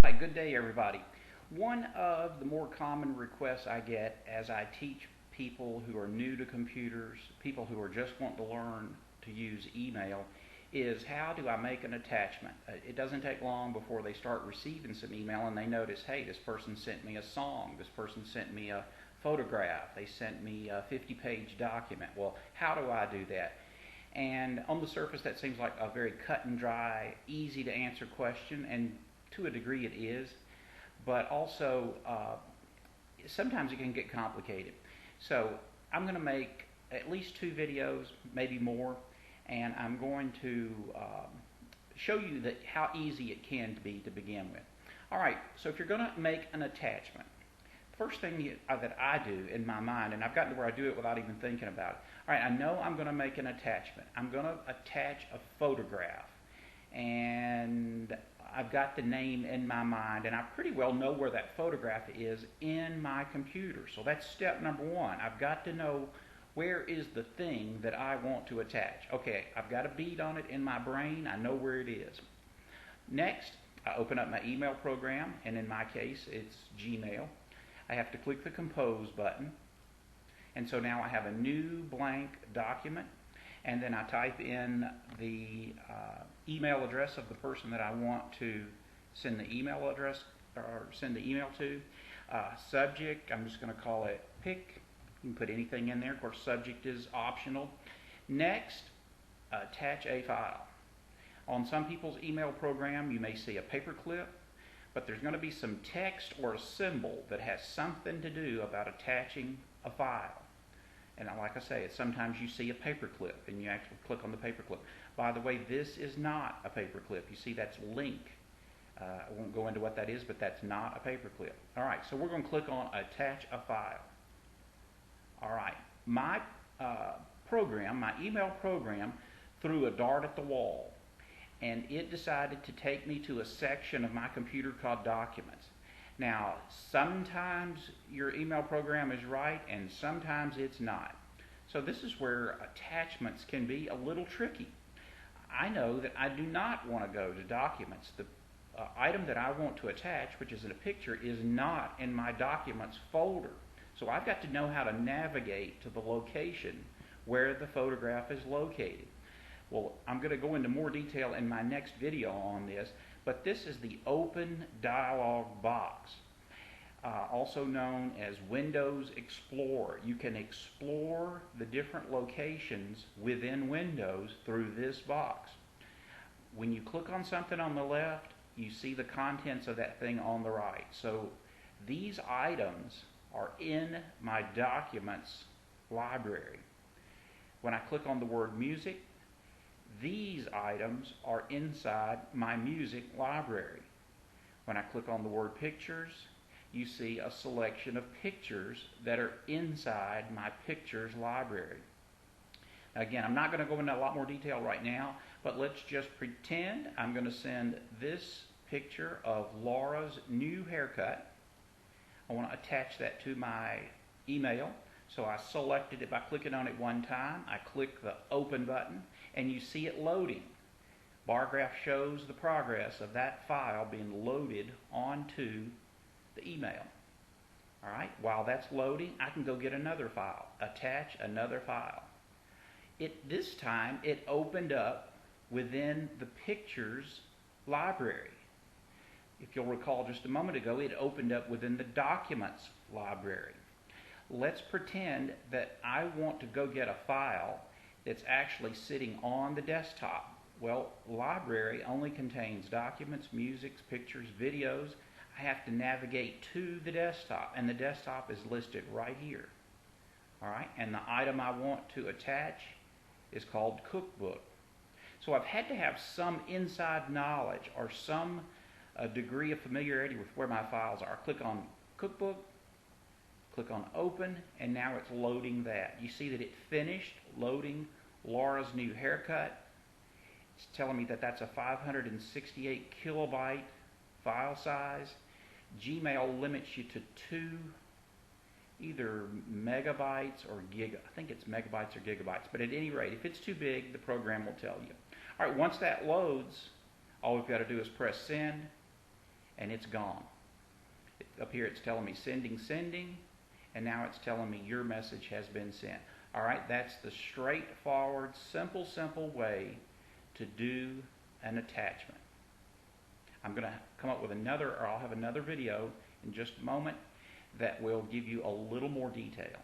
Alright, good day everybody. One of the more common requests I get as I teach people who are new to computers, people who are just wanting to learn to use email, is how do I make an attachment? It doesn't take long before they start receiving some email and they notice, hey, this person sent me a song, this person sent me a photograph, they sent me a 50-page document. Well, how do I do that? And on the surface that seems like a very cut and dry, easy to answer question, and to a degree it is, but also sometimes it can get complicated. So I'm going to make at least 2 videos, maybe more, and I'm going to show you how easy it can be to begin with. Alright, so if you're going to make an attachment, first thing that I do in my mind, and I've gotten to where I do it without even thinking about it. Alright, I know I'm going to make an attachment. I'm going to attach a photograph, and I've got the name in my mind, and I pretty well know where that photograph is in my computer. So that's step number 1. I've got to know where is the thing that I want to attach. Okay, I've got a bead on it in my brain. I know where it is. Next, I open up my email program, and in my case, it's Gmail. I have to click the Compose button, and so now I have a new blank document, and then I type in the email address of the person that I want to send the email address or send the email to. Subject, I'm just going to call it pick. You can put anything in there. Of course, subject is optional. Next, attach a file. On some people's email program, you may see a paperclip, but there's going to be some text or a symbol that has something to do about attaching a file. And like I say, sometimes you see a paperclip and you actually click on the paperclip. By the way, this is not a paperclip. You see that's link. I won't go into what that is, but that's not a paperclip. Alright, so we're going to click on attach a file. Alright, my program, my email program, threw a dart at the wall, and it decided to take me to a section of my computer called Documents. Now, sometimes your email program is right and sometimes it's not. So this is where attachments can be a little tricky. I know that I do not want to go to Documents. The item that I want to attach, which is in a picture, is not in my Documents folder. So I've got to know how to navigate to the location where the photograph is located. Well, I'm going to go into more detail in my next video on this, but this is the Open Dialog Box, also known as Windows Explorer. You can explore the different locations within Windows through this box. When you click on something on the left, you see the contents of that thing on the right. So these items are in my Documents library. When I click on the word Music, these items are inside my music library. When I click on the word Pictures, you see a selection of pictures that are inside my Pictures library. Again, I'm not going to go into a lot more detail right now, but let's just pretend I'm going to send this picture of Laura's new haircut. I want to attach that to my email. So I selected it by clicking on it one time. I click the Open button, and you see it loading. Bar graph shows the progress of that file being loaded onto the email. Alright, while that's loading, I can go get another file, attach another file. This time, it opened up within the Pictures library. If you'll recall just a moment ago, it opened up within the Documents library. Let's pretend that I want to go get a file that's actually sitting on the desktop. Well, library only contains documents, music, pictures, videos. I have to navigate to the desktop, and the desktop is listed right here. Alright, and the item I want to attach is called Cookbook. So I've had to have some inside knowledge or some degree of familiarity with where my files are. Click on Cookbook, click on Open, and now it's loading that. You see that it finished loading Laura's new haircut. It's telling me that that's a 568 kilobyte file size. Gmail limits you to 2 either megabytes or I think it's megabytes or gigabytes, but at any rate, if it's too big, the program will tell you. Alright, once that loads, all we've got to do is press send, and it's gone. Up here it's telling me sending, and now it's telling me your message has been sent. All right, that's the straightforward, simple way to do an attachment. I'm going to come up with I'll have another video in just a moment that will give you a little more detail.